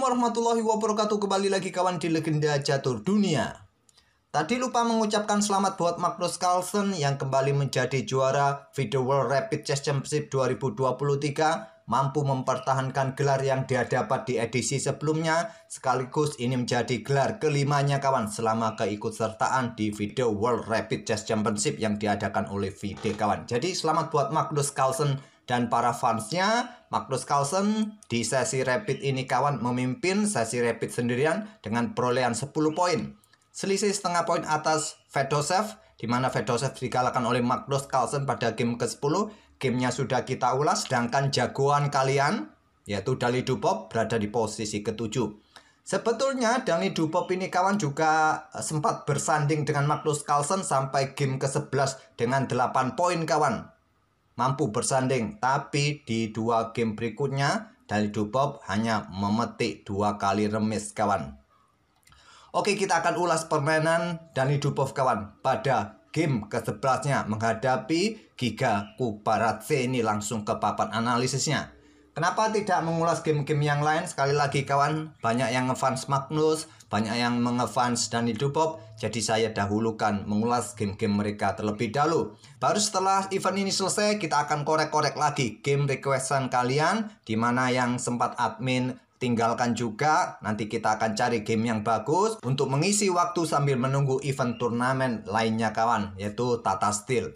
warahmatullahi wabarakatuh. Kembali lagi kawan di Legenda Catur Dunia. Tadi lupa mengucapkan selamat buat Magnus Carlsen yang kembali menjadi juara FIDE World Rapid Chess Championship 2023, mampu mempertahankan gelar yang dia dapat di edisi sebelumnya, sekaligus ini menjadi gelar kelimanya kawan selama keikutsertaan di FIDE World Rapid Chess Championship yang diadakan oleh FIDE kawan. Jadi selamat buat Magnus Carlsen dan para fansnya. Magnus Carlsen di sesi rapid ini kawan memimpin sesi rapid sendirian dengan perolehan 10 poin. Selisih setengah poin atas Fedosev, di mana Fedosev dikalahkan oleh Magnus Carlsen pada game ke-10. Gamenya sudah kita ulas, sedangkan jagoan kalian, yaitu Dalyubov, berada di posisi ke-7. Sebetulnya Dalyubov ini kawan juga sempat bersanding dengan Magnus Carlsen sampai game ke-11 dengan 8 poin kawan. Mampu bersanding, tapi di 2 game berikutnya Dalyubov hanya memetik 2 kali remis kawan. Oke, kita akan ulas permainan Dalyubov kawan pada game ke-11-nya menghadapi Giga Kvaratskhelia. Ini langsung ke papan analisisnya. Kenapa tidak mengulas game-game yang lain? Sekali lagi kawan, banyak yang ngefans Magnus, banyak yang mengefans Dalyubov. Jadi saya dahulukan mengulas game-game mereka terlebih dahulu. Baru setelah event ini selesai, kita akan korek-korek lagi game requestan kalian, dimana yang sempat admin tinggalkan juga. Nanti kita akan cari game yang bagus untuk mengisi waktu sambil menunggu event turnamen lainnya kawan, yaitu Tata Steel.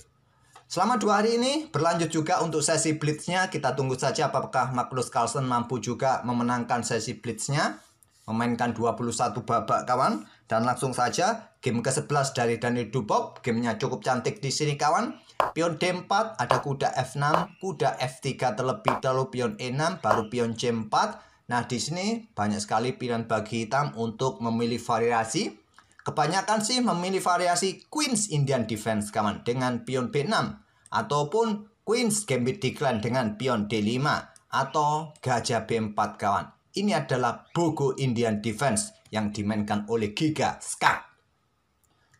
Selama 2 hari ini berlanjut juga untuk sesi blitznya. Kita tunggu saja apakah Magnus Carlsen mampu juga memenangkan sesi blitznya, memainkan 21 babak kawan. Dan langsung saja game ke-11 dari Dalyubov. Gamenya cukup cantik di sini kawan. Pion D4, ada kuda F6, kuda F3 terlebih dahulu, pion E6, baru pion C4. Nah, di sini banyak sekali pilihan bagi hitam untuk memilih variasi. Kebanyakan sih memilih variasi Queen's Indian Defense kawan dengan pion B6, ataupun Queen's Gambit Decline dengan pion D5, atau gajah B4 kawan. Ini adalah Bogo Indian Defense yang dimainkan oleh Giga Skak.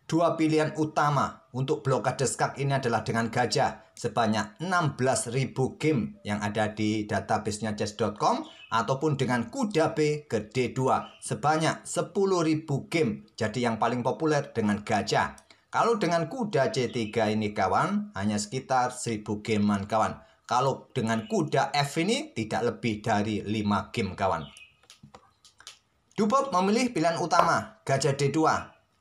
2 pilihan utama untuk blokade skak ini adalah dengan gajah sebanyak 16.000 game yang ada di databasenya chess.com, ataupun dengan kuda B ke D2 sebanyak 10.000 game. Jadi yang paling populer dengan gajah. Kalau dengan kuda C3 ini kawan hanya sekitar 1000 gamean kawan. Kalau dengan kuda F ini tidak lebih dari 5 game kawan. Dalyubov memilih pilihan utama gajah D2.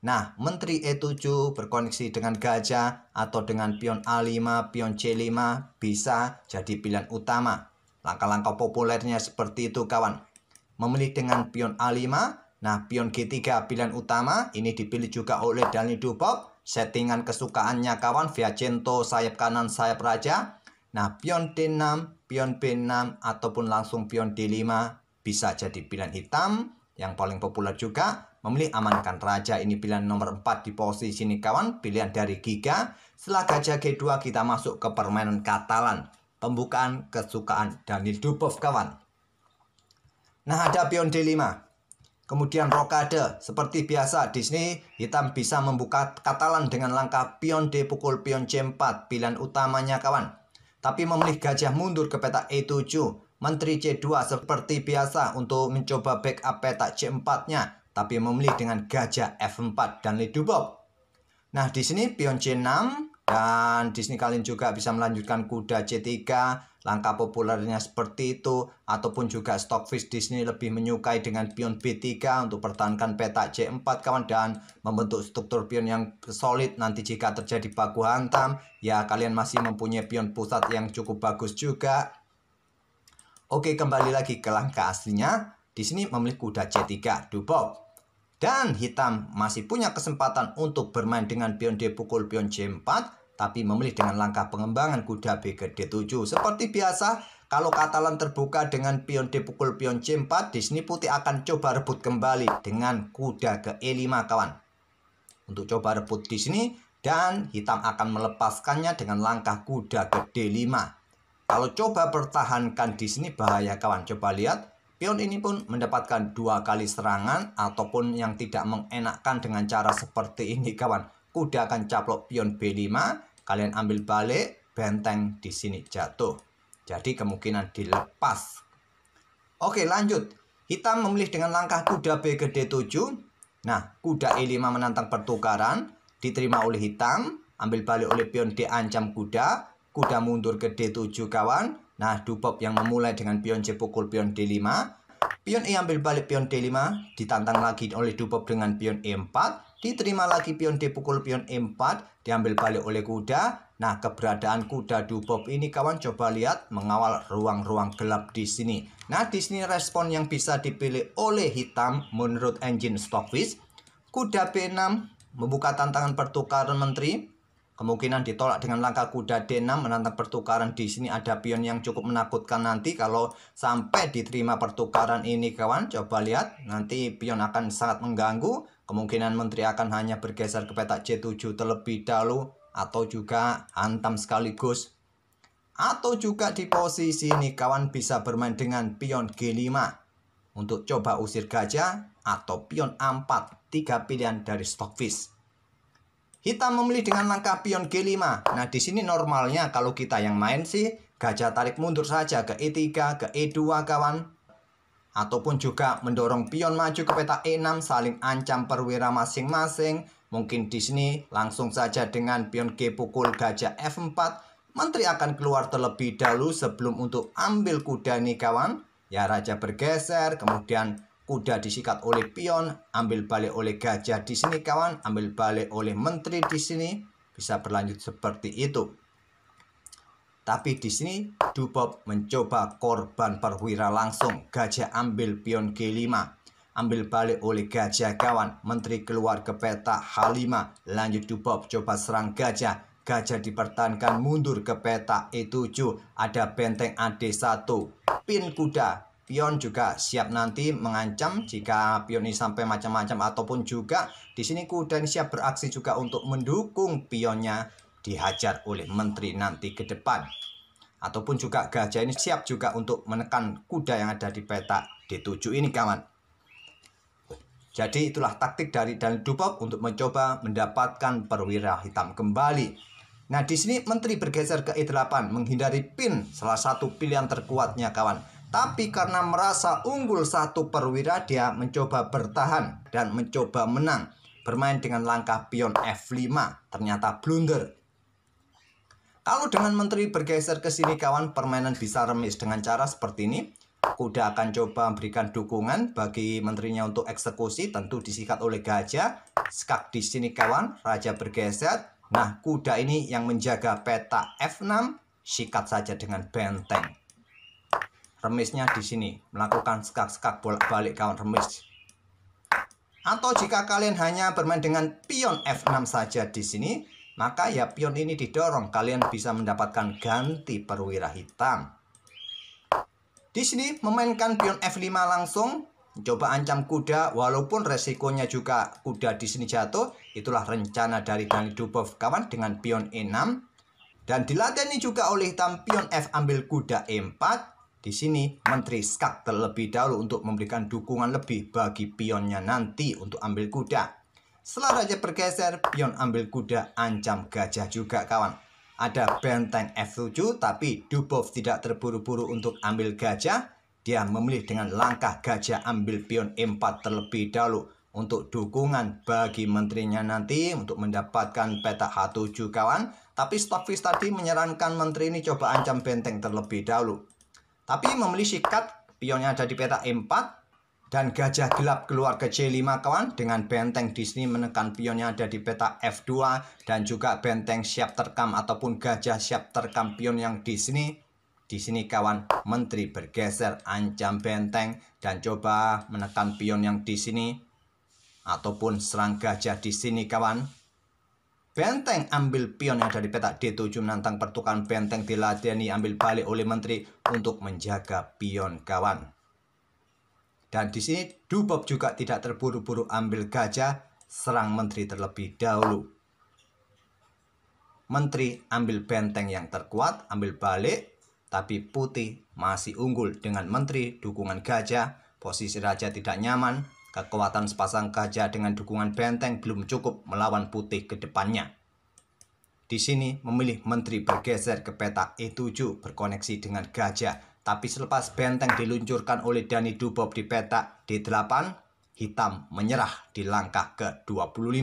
Nah, menteri E7 berkoneksi dengan gajah atau dengan pion A5, pion C5 bisa jadi pilihan utama. Langkah-langkah populernya seperti itu kawan. Memilih dengan pion A5, nah pion G3 pilihan utama, ini dipilih juga oleh Dalyubov. Settingan kesukaannya kawan, Viajento sayap kanan, sayap raja. Nah, pion D6, pion B6, ataupun langsung pion D5 bisa jadi pilihan hitam. Yang paling populer juga memilih amankan raja, ini pilihan nomor 4 di posisi ini kawan, pilihan dari Giga. Setelah gajah G2 kita masuk ke permainan Katalan, pembukaan kesukaan Dalyubov kawan. Nah, ada pion D5. Kemudian rokade. Seperti biasa di sini hitam bisa membuka Katalan dengan langkah pion D pukul pion C4, pilihan utamanya kawan. Tapi memilih gajah mundur ke peta E7, menteri C2 seperti biasa untuk mencoba backup peta C4-nya, tapi memilih dengan gajah F4 Dalyubov. Nah, di sini pion C6, dan di sini kalian juga bisa melanjutkan kuda C3. Langkah populernya seperti itu, ataupun juga Stockfish di sini lebih menyukai dengan pion B3 untuk pertahankan peta C4 kawan, dan membentuk struktur pion yang solid. Nanti jika terjadi baku hantam, ya kalian masih mempunyai pion pusat yang cukup bagus juga. Oke, kembali lagi ke langkah aslinya. Di sini memilih kuda C3 Dalyubov. Dan hitam masih punya kesempatan untuk bermain dengan pion D pukul pion C4, tapi memilih dengan langkah pengembangan kuda B ke D7. Seperti biasa, kalau Katalan terbuka dengan pion D pukul pion C4, di sini putih akan coba rebut kembali dengan kuda ke E5 kawan. Untuk coba rebut di sini, dan hitam akan melepaskannya dengan langkah kuda ke D5. Kalau coba pertahankan di sini bahaya kawan. Coba lihat, pion ini pun mendapatkan 2 kali serangan, ataupun yang tidak mengenakkan dengan cara seperti ini kawan. Kuda akan caplok pion B5, kalian ambil balik, benteng di sini jatuh. Jadi kemungkinan dilepas. Oke, lanjut. Hitam memilih dengan langkah kuda B ke D7. Nah, kuda E5 menantang pertukaran, diterima oleh hitam, ambil balik oleh pion D ancam kuda, kuda mundur ke D7 kawan. Nah, Dubov yang memulai dengan pion C pukul pion D5, pion E ambil balik pion D5, ditantang lagi oleh Dubov dengan pion E4, diterima lagi pion D pukul pion E4, diambil balik oleh kuda. Nah, keberadaan kuda Dubov ini kawan coba lihat mengawal ruang-ruang gelap di sini. Nah, di sini respon yang bisa dipilih oleh hitam menurut engine Stockfish. Kuda B6 membuka tantangan pertukaran menteri. Kemungkinan ditolak dengan langkah kuda D6 menantang pertukaran. Di sini ada pion yang cukup menakutkan nanti kalau sampai diterima pertukaran ini kawan. Coba lihat nanti pion akan sangat mengganggu. Kemungkinan menteri akan hanya bergeser ke petak C7 terlebih dahulu atau juga hantam sekaligus. Atau juga di posisi ini kawan bisa bermain dengan pion G5 untuk coba usir gajah atau pion A4. 3 pilihan dari Stockfish. Hitam memilih dengan langkah pion G5. Nah, di sini normalnya kalau kita yang main sih gajah tarik mundur saja ke E3, ke E2 kawan. Ataupun juga mendorong pion maju ke petak E6 saling ancam perwira masing-masing. Mungkin di sini langsung saja dengan pion G pukul gajah F4. Menteri akan keluar terlebih dahulu sebelum untuk ambil kuda nih kawan. Ya, raja bergeser, kemudian kuda disikat oleh pion, ambil balik oleh gajah di sini kawan, ambil balik oleh menteri di sini. Bisa berlanjut seperti itu. Tapi di sini Dubov mencoba korban perwira langsung. Gajah ambil pion G5. Ambil balik oleh gajah kawan. Menteri keluar ke petak H5. Lanjut Dubov coba serang gajah. Gajah dipertahankan mundur ke petak E7. Ada benteng AD1. Pin kuda. Pion juga siap nanti mengancam jika pion ini sampai macam-macam. Ataupun juga di sini kuda ini siap beraksi juga untuk mendukung pionnya dihajar oleh menteri nanti ke depan. Ataupun juga gajah ini siap juga untuk menekan kuda yang ada di petak D7 ini kawan. Jadi itulah taktik dari Daniel Dubov untuk mencoba mendapatkan perwira hitam kembali. Nah, di sini menteri bergeser ke E8 menghindari pin, salah satu pilihan terkuatnya kawan. Tapi karena merasa unggul satu perwira, dia mencoba bertahan dan mencoba menang. Bermain dengan langkah pion F5, ternyata blunder. Kalau dengan menteri bergeser ke sini kawan, permainan bisa remis dengan cara seperti ini. Kuda akan coba memberikan dukungan bagi menterinya untuk eksekusi, tentu disikat oleh gajah. Skak di sini kawan, raja bergeser. Nah, kuda ini yang menjaga peta F6, sikat saja dengan benteng. Remisnya di sini, melakukan skak-skak bolak-balik kawan, remis. Atau jika kalian hanya bermain dengan pion F6 saja di sini, maka ya pion ini didorong, kalian bisa mendapatkan ganti perwira hitam. Di sini memainkan pion F5 langsung, coba ancam kuda walaupun resikonya juga kuda di sini jatuh. Itulah rencana dari Daniel Dubov kawan dengan pion E6. Dan diladeni juga oleh hitam pion F ambil kuda E4. Di sini menteri skak terlebih dahulu untuk memberikan dukungan lebih bagi pionnya nanti untuk ambil kuda. Setelah raja bergeser, pion ambil kuda ancam gajah juga kawan. Ada benteng F7 tapi Dubov tidak terburu-buru untuk ambil gajah. Dia memilih dengan langkah gajah ambil pion E4 terlebih dahulu untuk dukungan bagi menterinya nanti untuk mendapatkan petak H7 kawan. Tapi Stockfish tadi menyarankan menteri ini coba ancam benteng terlebih dahulu. Tapi memilih sikat, pionnya ada di petak E4. Dan gajah gelap keluar ke C5 kawan. Dengan benteng di sini menekan pionnya ada di petak F2. Dan juga benteng siap terkam ataupun gajah siap terkam pion yang di sini. Di sini kawan, menteri bergeser ancam benteng. Dan coba menekan pion yang di sini. Ataupun serang gajah di sini kawan. Benteng ambil pion yang ada di petak D7 menantang pertukaran benteng diladeni ambil balik oleh menteri untuk menjaga pion kawan. Dan di sini Dubov juga tidak terburu-buru ambil gajah, serang menteri terlebih dahulu. Menteri ambil benteng yang terkuat, ambil balik, tapi putih masih unggul dengan menteri dukungan gajah. Posisi raja tidak nyaman. Kekuatan sepasang gajah dengan dukungan benteng belum cukup melawan putih ke depannya. Di sini memilih menteri bergeser ke petak E7 berkoneksi dengan gajah. Tapi selepas benteng diluncurkan oleh Dani Dubov di petak D8, hitam menyerah di langkah ke-25.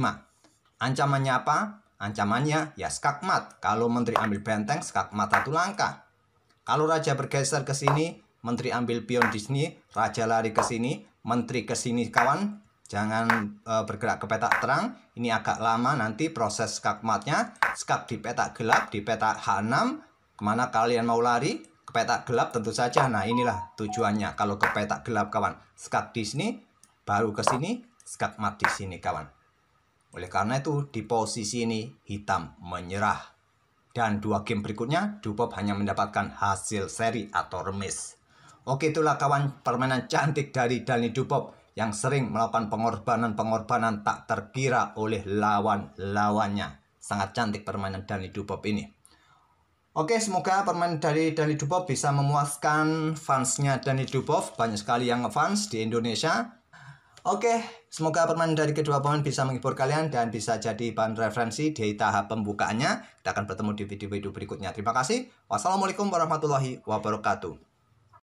Ancamannya apa? Ancamannya ya skakmat. Kalau menteri ambil benteng, skakmat 1 langkah. Kalau raja bergeser ke sini, menteri ambil pion di sini, raja lari ke sini, menteri ke sini kawan. Jangan bergerak ke petak terang. Ini agak lama nanti proses skakmatnya. Skak di petak gelap, di petak H6. Kemana kalian mau lari? Ke petak gelap tentu saja. Nah inilah tujuannya. Kalau ke petak gelap kawan, skak di sini, baru ke sini, skakmat di sini kawan. Oleh karena itu di posisi ini hitam menyerah. Dan 2 game berikutnya Dubov hanya mendapatkan hasil seri atau remis. Oke, itulah kawan permainan cantik dari Dani Dubov yang sering melakukan pengorbanan-pengorbanan tak terkira oleh lawan-lawannya. Sangat cantik permainan Dani Dubov ini. Oke, semoga permainan dari Dani Dubov bisa memuaskan fansnya Dani Dubov. Banyak sekali yang ngefans di Indonesia. Oke, semoga permainan dari kedua pemain bisa menghibur kalian dan bisa jadi bahan referensi di tahap pembukaannya. Kita akan bertemu di video-video berikutnya. Terima kasih. Wassalamualaikum warahmatullahi wabarakatuh.